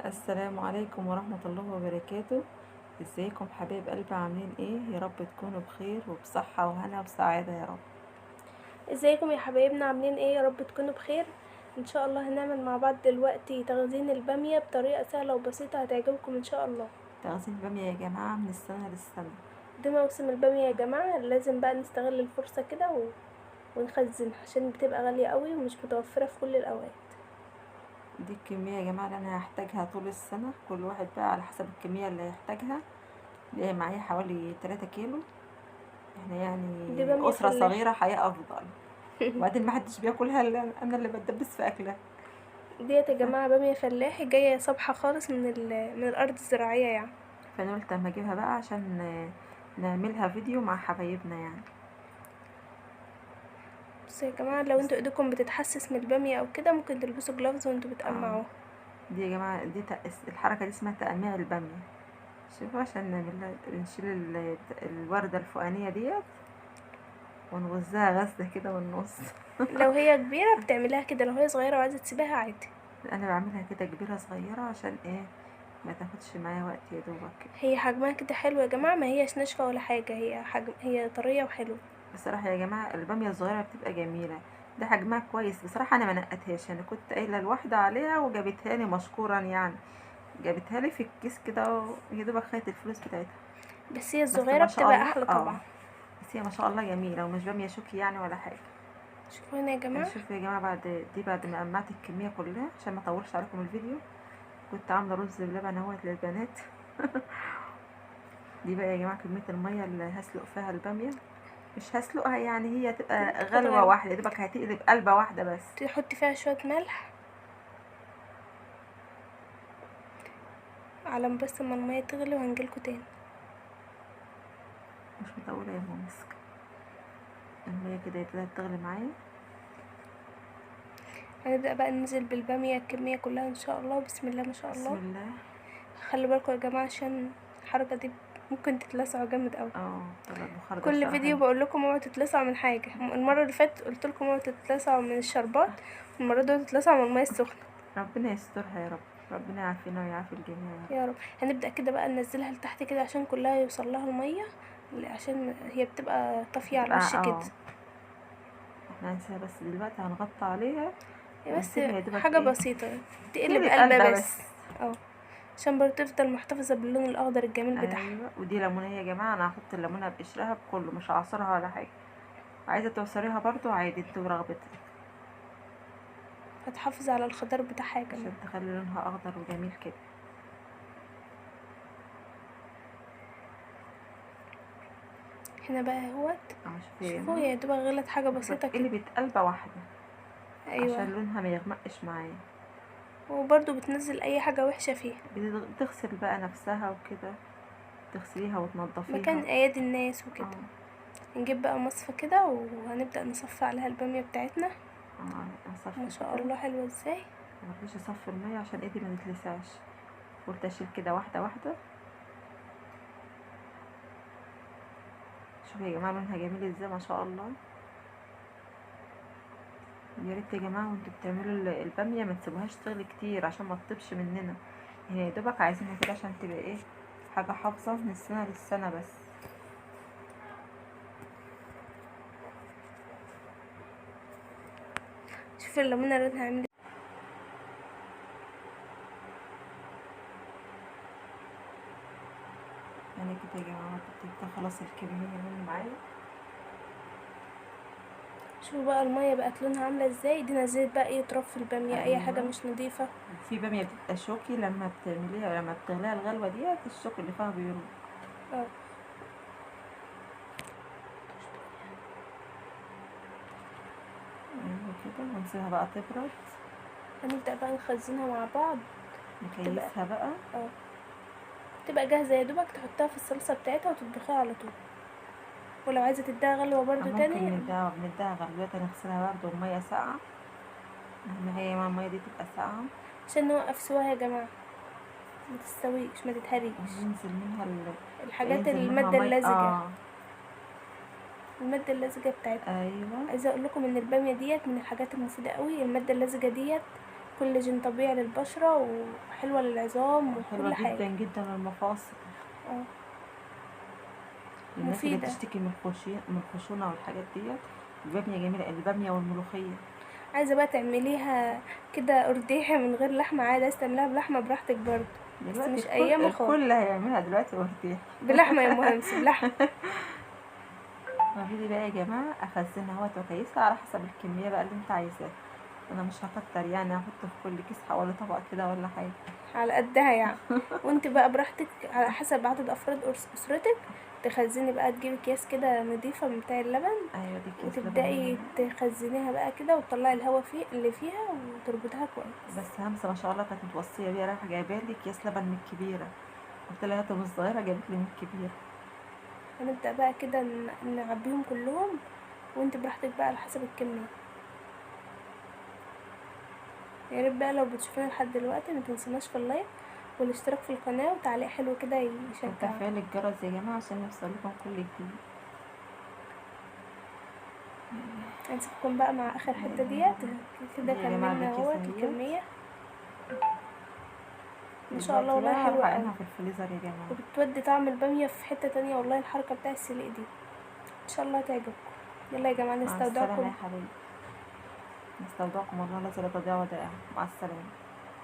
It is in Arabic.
السلام عليكم ورحمة الله وبركاته. ازيكم حبايب قلبي؟ عاملين ايه؟ يا رب تكونوا بخير وبصحة وهنا وسعادة يا رب. ازيكم يا حبايبنا؟ عاملين ايه؟ يا رب تكونوا بخير. ان شاء الله هنعمل مع بعض دلوقتي تخزين البامية بطريقة سهلة وبسيطة هتعجبكم ان شاء الله. تغسيل بامية يا جماعة من السنة للسنة. ده موسم البامية يا جماعة، لازم بقى نستغل الفرصة كده ونخزنها عشان بتبقى غالية قوي ومش متوفرة في كل الاوقات. دي الكمية يا جماعة اللي انا هحتاجها طول السنة، كل واحد بقى على حسب الكمية اللي هيحتاجها. اللي هي معايا حوالي 3 كيلو. احنا دي يعني بامية أسرة فلاحي. صغيرة، حياة أفضل. وبعدين محدش بياكلها إلا أنا اللي بتدبس في أكلها. ديت يا جماعة بامية فلاحي جاية صبحة خالص من الارض الزراعية يعني. فأنا قلت أما أجيبها بقى عشان نعملها فيديو مع حبايبنا يعني. بس يا جماعة لو انتوا ايديكم بتتحسس من البامية او كده ممكن تلبسوا جلافز وانتوا اه، بتقمعوها. دي يا جماعة دي الحركة دي اسمها تقميع البامية. شوفوا عشان نشيل الوردة الفوقانية ديت ونغزها غزة كده والنص. لو هي كبيرة بتعملها كده، لو هي صغيرة وعايزة تسيبها عادي. انا بعملها كده كبيرة صغيرة عشان ايه؟ ما تاخدش معايا وقت يا دوبك. هي حجمها كده حلو يا جماعة، ما هيش ناشفة ولا حاجة، هي طرية وحلوة. بصراحة يا جماعة البامية الصغيرة بتبقى جميلة. ده حجمها كويس بصراحة. انا ما نقتهاش، انا كنت قايلة الواحدة عليها وجابتها لي مشكورا يعني. جابتها لي في الكيس كده يا دوبك خدت الفلوس بتاعتها. بس هي بس الصغيرة ما شاء بتبقى الله احلى طبعا. بس هي ما شاء الله جميلة ومش بامية شوكي يعني ولا حاجة. شوفوا هنا يا جماعة. شوفوا يا جماعة، بعد ما قمعت الكمية كلها عشان ما اطولش عليكم الفيديو. كنت عاملة رز بلبن اهوت للبنات. دي بقى يا جماعة كمية المية اللي هسلق فيها البامية. مش هسلقها يعني، هي تبقى تاخد غلوة غلو، واحدة يا دوبك، هتقلب قلبة واحدة بس. تحطي فيها شوية ملح على بس ما المية تغلي وهنجيلكوا تاني. مش مطولة يا مامسك. المية كده تغلي معايا. هنبدأ بقى ننزل بالبامية الكمية كلها ان شاء الله. بسم الله ما شاء بسم الله. الله. خلي بالكم يا جماعة عشان الحركة دي ممكن تتلسعوا جامد قوي. طلع البخار ده كل الصراحة. فيديو بقول لكم اوعوا تتلسعوا من حاجة. المرة اللي فاتت قلت لكم اوعوا تتلسعوا من الشربات، المرة دي اوعوا تتلسعوا من المية السخنة. ربنا يسترها يا رب. ربنا يعافينا ويعافي الجميع يا رب. يا رب. هنبدأ كده بقى ننزلها لتحت كده عشان كلها يوصل لها المية، عشان هي بتبقى طافية على بتبقى الوش كده. احنا هنسيبها بس دلوقتي، هنغطي عليها هي بس ونسيبها يا دوبك حاجة ايه؟ بسيطة تقلب تقلب قلبة قلبها بس. بس. اه، عشان برضه تفضل محتفظة باللون الأخضر الجميل بتاعها. ايوه، ودي ليمونه يا جماعه، انا هحط الليمونه بقشرها بكله، مش هعصرها ولا حاجه. عايزه تعصريها برضو عادي انت ورغبتك. هتحافظ على الخضار بتاعها يا عشان جماعة. تخلي لونها اخضر وجميل كده. هنا بقى اهوت. شوفي يا شوفوا جماعه، هي يا دوبك غلت حاجة بتبقى بسيطة كده. قلبت قلبه واحده ايوه. عشان لونها ما يغمقش معايا. وبرضه بتنزل اي حاجة وحشة فيها، بتغسل بقى نفسها وكده، تغسليها وتنضفيها. مكان ايادي الناس وكده. اه نجيب بقى مصفى كده وهنبدأ نصفي عليها البامية بتاعتنا. ما اصفي شاء كده. الله حلوة ازاي. مرضيش اصفي الميه عشان ايدي ما تتلسعش. قلت اشيل كده واحده واحده. شوفوا يا جماعه لونها جميل ازاي، ما شاء الله. يا ريت يا جماعه وانتوا بتعملوا الباميه ما تسيبوهاش تغلي كتير عشان ما تطيبش مننا. هي يا دوبك عايزينها كده عشان تبقى ايه، حاجه حافظه من السنه للسنه بس. شوفي الليمونة لونها عامل. يعني كده يا جماعه كنت خلاص الكميه مني معايا. شوفوا بقى المية بقت لونها عاملة ازاي. دي نزلت بقى ايه تراب في البامية، اي حاجة ايوه، مش نظيفة. في باميه بتبقى شوكي لما بتعمليها، لما بتغليها الغلوه ديت الشوك اللي فيها بيروح. اه. ايوه كده، ونسيبها بقى تبرد. هنبدأ بقى نخزنها مع بعض. تبقى نكيسها بقى. اه تبقى جاهزة، يا دوبك تحطها في الصلصة بتاعتها وتطبخيها على طول. ولو عايزة تديها غلوة برضو ممكن تاني. نديها غلوتة، نغسلها برضه بمية ساقعة. اهم هي ما المية دي تبقى ساقعة. عشان نوقف سواها يا جماعة، ما تستويش ما تتهريش. وينزل منها الحاجات ينزل منها المادة مية اللزجة، المادة اللزجة بتاعتها. ايوه. عايزة اقول لكم ان البامية ديت من الحاجات المفيدة قوي. المادة اللزجة ديت كولاجين طبيعي للبشرة وحلوة للعظام حلوة وكل جدا حاجة. جدا للمفاصل. اه للناس اللي مفيدة. بتشتكي من الخشونة والحاجات ديت، البامية جميلة، البامية والملوخية. عايزة بقى تعمليها كده أرداحي من غير لحمة عادي، عايزة تعمليها بلحمة براحتك برضه، بس دلوقتي مش أيامه خالص. الكل هيعملها دلوقتي وارتاح. بلحمة يا مهمس، بلحمة. هبتدي بقى يا جماعة اخزنها اهوت وكيسها على حسب الكمية بقى اللي انت عايزاها. انا مش هكتر يعني، هحط في كل كيس حوالي طبق كده ولا حاجة. على قدها يعني. وانت بقى براحتك على حسب عدد أفراد أسرتك، تخزني بقى، تجيبي أكياس كده نضيفة من بتاع اللبن، ايوه دي كيس وتبدأي لبن. تخزنيها بقى كده، وتطلعي الهواء اللي فيها، وتربطها كويس. بس همسة ما شاء الله كانت متوصية بيها، رايحة جايبالي اكياس لبن من الكبيرة، قلت لها هاتي من الصغيرة، جابت لي من الكبيرة. هنبدأ بقى كده نعبيهم كلهم، وانت براحتك بقى على حسب الكمية. يا ريت بقى لو بتشوفينا لحد دلوقتي ما تنسوناش في اللايك والاشتراك في القناة وتعليق حلو كده يشجعنا. وتفعيل الجرس يا جماعة عشان يوصل لكم كل جديد. هنسيبكم بقى مع اخر حتة ديت كده، دي يا جماعة دي كملنا كيس اهوت اهيت. الكمية ما شاء الله، دلوقتي والله بقى حلوة قوي، هرقنها في الفريزر يا جماعة. وبتودي طعم البامية في حتة تانية والله. الحركة بتاع السلق دي ان شاء الله تعجبكم. يلا يا جماعة مع السلامة نستودعكم. يا حبيبي، نستودعكم الله الذي لا تضيع ودائعه. مع السلامة.